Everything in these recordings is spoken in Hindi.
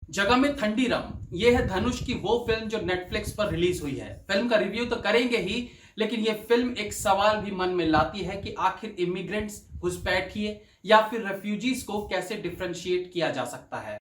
जगह में ठंडी रम, ये है धनुष की वो फिल्म जो नेटफ्लिक्स पर रिलीज हुई है। फिल्म का रिव्यू तो करेंगे ही, लेकिन ये फिल्म एक सवाल भी मन में लाती है कि आखिर इमिग्रेंट्स, घुसपैठिए या फिर रेफ्यूजीज को कैसे डिफरेंशिएट किया जा सकता है।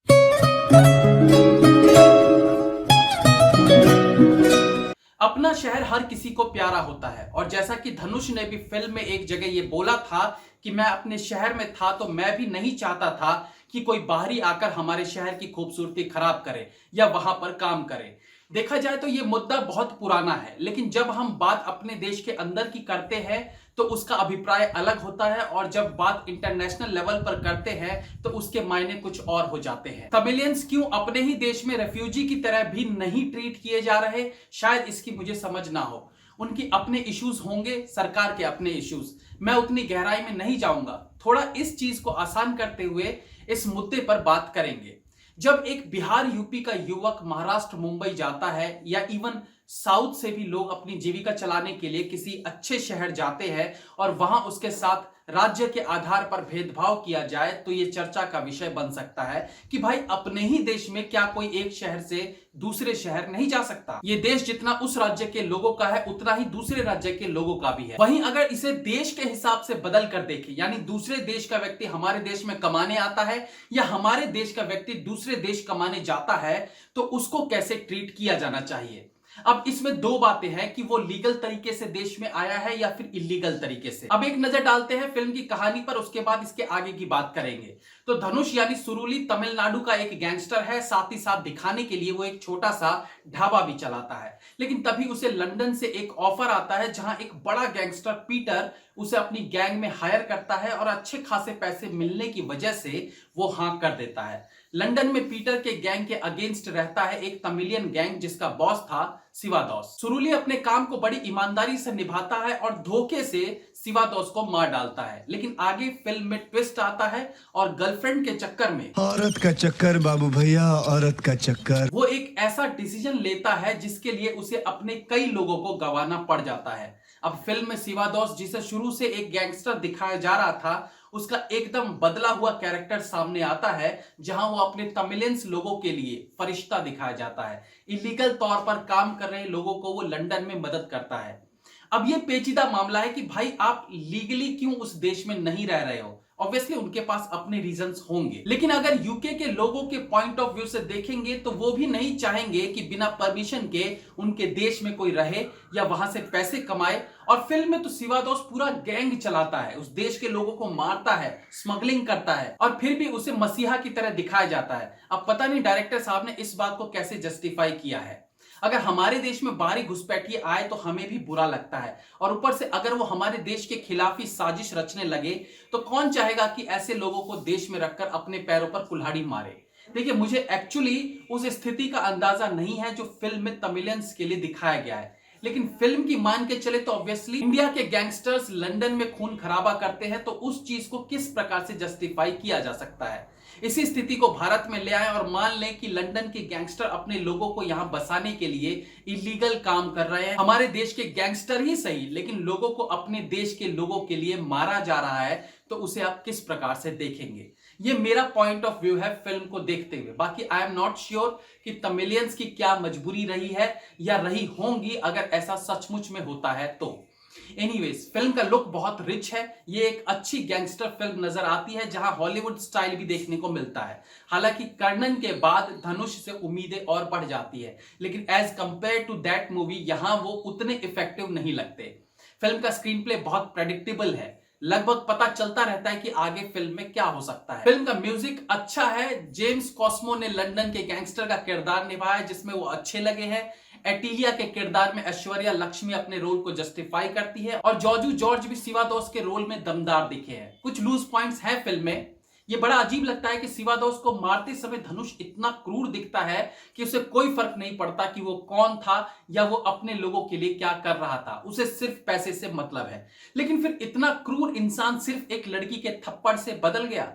अपना शहर हर किसी को प्यारा होता है, और जैसा कि धनुष ने भी फिल्म में एक जगह ये बोला था कि मैं अपने शहर में था तो मैं भी नहीं चाहता था कि कोई बाहरी आकर हमारे शहर की खूबसूरती खराब करे या वहां पर काम करे। देखा जाए तो ये मुद्दा बहुत पुराना है, लेकिन जब हम बात अपने देश के अंदर की करते हैं तो उसका अभिप्राय अलग होता है, और जब बात इंटरनेशनल लेवल पर करते हैं तो उसके मायने कुछ और हो जाते हैं। तमिलियंस क्यों अपने ही देश में रेफ्यूजी की तरह भी नहीं ट्रीट किए जा रहे, शायद इसकी मुझे समझ ना हो। उनकी अपने इश्यूज होंगे, सरकार के अपने इश्यूज, मैं उतनी गहराई में नहीं जाऊंगा। थोड़ा इस चीज को आसान करते हुए इस मुद्दे पर बात करेंगे। जब एक बिहार यूपी का युवक महाराष्ट्र मुंबई जाता है, या इवन साउथ से भी लोग अपनी जीविका चलाने के लिए किसी अच्छे शहर जाते हैं और वहां उसके साथ राज्य के आधार पर भेदभाव किया जाए, तो यह चर्चा का विषय बन सकता है कि भाई अपने ही देश में क्या कोई एक शहर से दूसरे शहर नहीं जा सकता। ये देश जितना उस राज्य के लोगों का है उतना ही दूसरे राज्य के लोगों का भी है। वहीं अगर इसे देश के हिसाब से बदल कर देखें, यानी दूसरे देश का व्यक्ति हमारे देश में कमाने आता है या हमारे देश का व्यक्ति दूसरे देश कमाने जाता है, तो उसको कैसे ट्रीट किया जाना चाहिए। अब इसमें दो बातें हैं कि वो लीगल तरीके से देश में आया है या फिर इलीगल तरीके से। अब एक नजर डालते हैं फिल्म की कहानी पर, उसके बाद इसके आगे की बात करेंगे। तो धनुष यानी सुरुली तमिलनाडु का एक गैंगस्टर है, साथ ही साथ दिखाने के लिए वो एक छोटा सा ढाबा भी चलाता है। लेकिन तभी उसे लंदन से एक ऑफर आता है जहां एक बड़ा गैंगस्टर पीटर उसे अपनी गैंग में हायर करता है, और अच्छे खासे पैसे मिलने की वजह से वो हां कर देता है। लंदन में पीटर के गैंग के अगेंस्ट रहता है एक तमिलियन गैंग जिसका बॉस था शिवादोस। सुरुली अपने काम को बड़ी ईमानदारी से निभाता है और धोखे से शिवादोस को मार डालता है। लेकिन आगे फिल्म में ट्विस्ट आता है और गर्लफ्रेंड के चक्कर में, औरत का चक्कर बाबू भैया, औरत का चक्कर, वो एक ऐसा डिसीजन लेता है जिसके लिए उसे अपने कई लोगों को गंवाना पड़ जाता है। अब फिल्म में शिवादोस, जिसे शुरू से एक गैंगस्टर दिखाया जा रहा था, उसका एकदम बदला हुआ कैरेक्टर सामने आता है, जहां वो अपने तमिलियंस लोगों के लिए फरिश्ता दिखाया जाता है। इलीगल तौर पर काम कर रहे लोगों को वो लंदन में मदद करता है। अब ये पेचीदा मामला है कि भाई आप लीगली क्यों उस देश में नहीं रह रहे हो। ऑब्वियसली उनके पास अपने रीजंस होंगे, लेकिन अगर यूके के लोगों के पॉइंट ऑफ व्यू से देखेंगे तो वो भी नहीं चाहेंगे कि बिना परमिशन के उनके देश में कोई रहे या वहां से पैसे कमाए। और फिल्म में तो शिवादोस पूरा गैंग चलाता है, उस देश के लोगों को मारता है, स्मगलिंग करता है, और फिर भी उसे मसीहा की तरह दिखाया जाता है। अब पता नहीं डायरेक्टर साहब ने इस बात को कैसे जस्टिफाई किया है। अगर हमारे देश में बाहरी घुसपैठिए आए तो हमें भी बुरा लगता है, और ऊपर से अगर वो हमारे देश के खिलाफ ही साजिश रचने लगे तो कौन चाहेगा कि ऐसे लोगों को देश में रखकर अपने पैरों पर कुल्हाड़ी मारे। देखिए, मुझे एक्चुअली उस स्थिति का अंदाजा नहीं है जो फिल्म में तमिलियंस के लिए दिखाया गया है, लेकिन फिल्म की मान के चले तो ऑब्वियसली इंडिया के गैंगस्टर्स लंदन में खून खराबा करते हैं, तो उस चीज को किस प्रकार से जस्टिफाई किया जा सकता है। इसी स्थिति को भारत में ले आए और मान लें कि लंदन के गैंगस्टर अपने लोगों को यहां बसाने के लिए इलीगल काम कर रहे हैं। हमारे देश के गैंगस्टर ही सही, लेकिन लोगों को अपने देश के लोगों के लिए मारा जा रहा है, तो उसे आप किस प्रकार से देखेंगे। ये मेरा पॉइंट ऑफ व्यू है फिल्म को देखते हुए। बाकी आई एम नॉट श्योर कि तमिलियंस की क्या मजबूरी रही है या रही होंगी अगर ऐसा सचमुच में होता है तो। एनीवेज, फिल्म का लुक बहुत रिच है। ये एक अच्छी गैंगस्टर फिल्म नजर आती है जहां हॉलीवुड स्टाइल भी देखने को मिलता है। हालांकि कर्णन के बाद धनुष से उम्मीदें और बढ़ जाती है, लेकिन as compare to that movie यहां वो उतने इफेक्टिव नहीं लगते। फिल्म का स्क्रीन प्ले बहुत प्रेडिक्टेबल है, लगभग पता चलता रहता है कि आगे फिल्म में क्या हो सकता है। फिल्म का म्यूजिक अच्छा है। जेम्स कॉस्मो ने लंदन के गैंगस्टर का किरदार निभाया, जिसमें वो अच्छे लगे हैं। एटिलिया के किरदार में ऐश्वर्या लक्ष्मी अपने रोल को जस्टिफाई करती है, और जॉर्जू जॉर्ज भी शिवादोस के रोल में दमदार दिखे हैं। कुछ लूज पॉइंट्स हैं फिल्म में। ये बड़ा अजीब लगता है कि शिवादोस को मारते समय धनुष इतना क्रूर दिखता है कि उसे कोई फर्क नहीं पड़ता कि वो कौन था या वो अपने लोगों के लिए क्या कर रहा था, उसे सिर्फ पैसे से मतलब है। लेकिन फिर इतना क्रूर इंसान सिर्फ एक लड़की के थप्पड़ से बदल गया।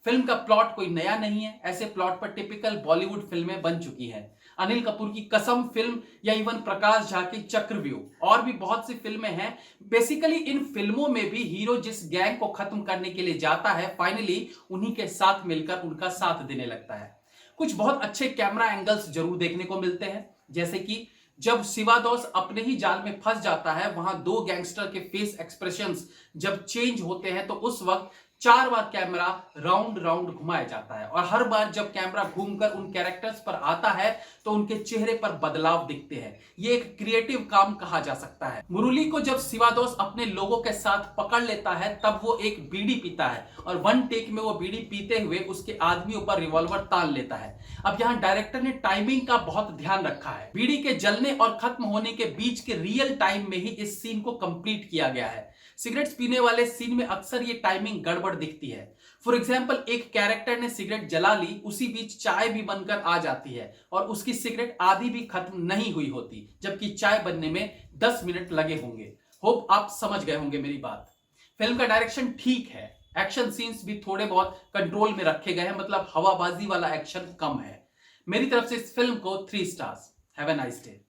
फिल्म का प्लॉट कोई नया नहीं है, ऐसे प्लॉट पर टिपिकल बॉलीवुड फिल्में बन चुकी हैं। अनिल कपूर की कसम फिल्म या इवन प्रकाश झा की चक्रव्यूह और भी बहुत सी फिल्में हैं। बेसिकली इन फिल्मों में भी हीरो जिस गैंग को खत्म करने के लिए जाता है, फाइनली उन्हीं के साथ मिलकर उनका साथ देने लगता है। कुछ बहुत अच्छे कैमरा एंगल्स जरूर देखने को मिलते हैं, जैसे कि जब शिवादोस अपने ही जाल में फंस जाता है, वहां दो गैंगस्टर के फेस एक्सप्रेशंस जब चेंज होते हैं तो उस वक्त 4 बार कैमरा राउंड राउंड घुमाया जाता है और हर बार जब कैमरा घूमकर उन कैरेक्टर्स पर आता है तो उनके चेहरे पर बदलाव दिखते हैं। ये एक क्रिएटिव काम कहा जा सकता है। मुरली को जब शिवादोस अपने लोगों के साथ पकड़ लेता है तब वो एक बीड़ी पीता है और वन टेक में वो बीड़ी पीते हुए उसके आदमियों पर रिवॉल्वर तान लेता है। अब यहाँ डायरेक्टर ने टाइमिंग का बहुत ध्यान रखा है। बीड़ी के जलने और खत्म होने के बीच के रियल टाइम में ही इस सीन को कंप्लीट किया गया है। सिगरेट्स पीने वाले सीन में अक्सर ये टाइमिंग गड़बड़ दिखती है। फॉर एग्जाम्पल, एक कैरेक्टर ने सिगरेट जला ली, उसी बीच चाय भी बनकर आ जाती है और उसकी सिगरेट आधी भी खत्म नहीं हुई होती, जबकि चाय बनने में 10 मिनट लगे होंगे। होप आप समझ गए होंगे मेरी बात। फिल्म का डायरेक्शन ठीक है, एक्शन सीन्स भी थोड़े बहुत कंट्रोल में रखे गए हैं, मतलब हवाबाजी वाला एक्शन कम है। मेरी तरफ से इस फिल्म को 3 stars. Have a nice day.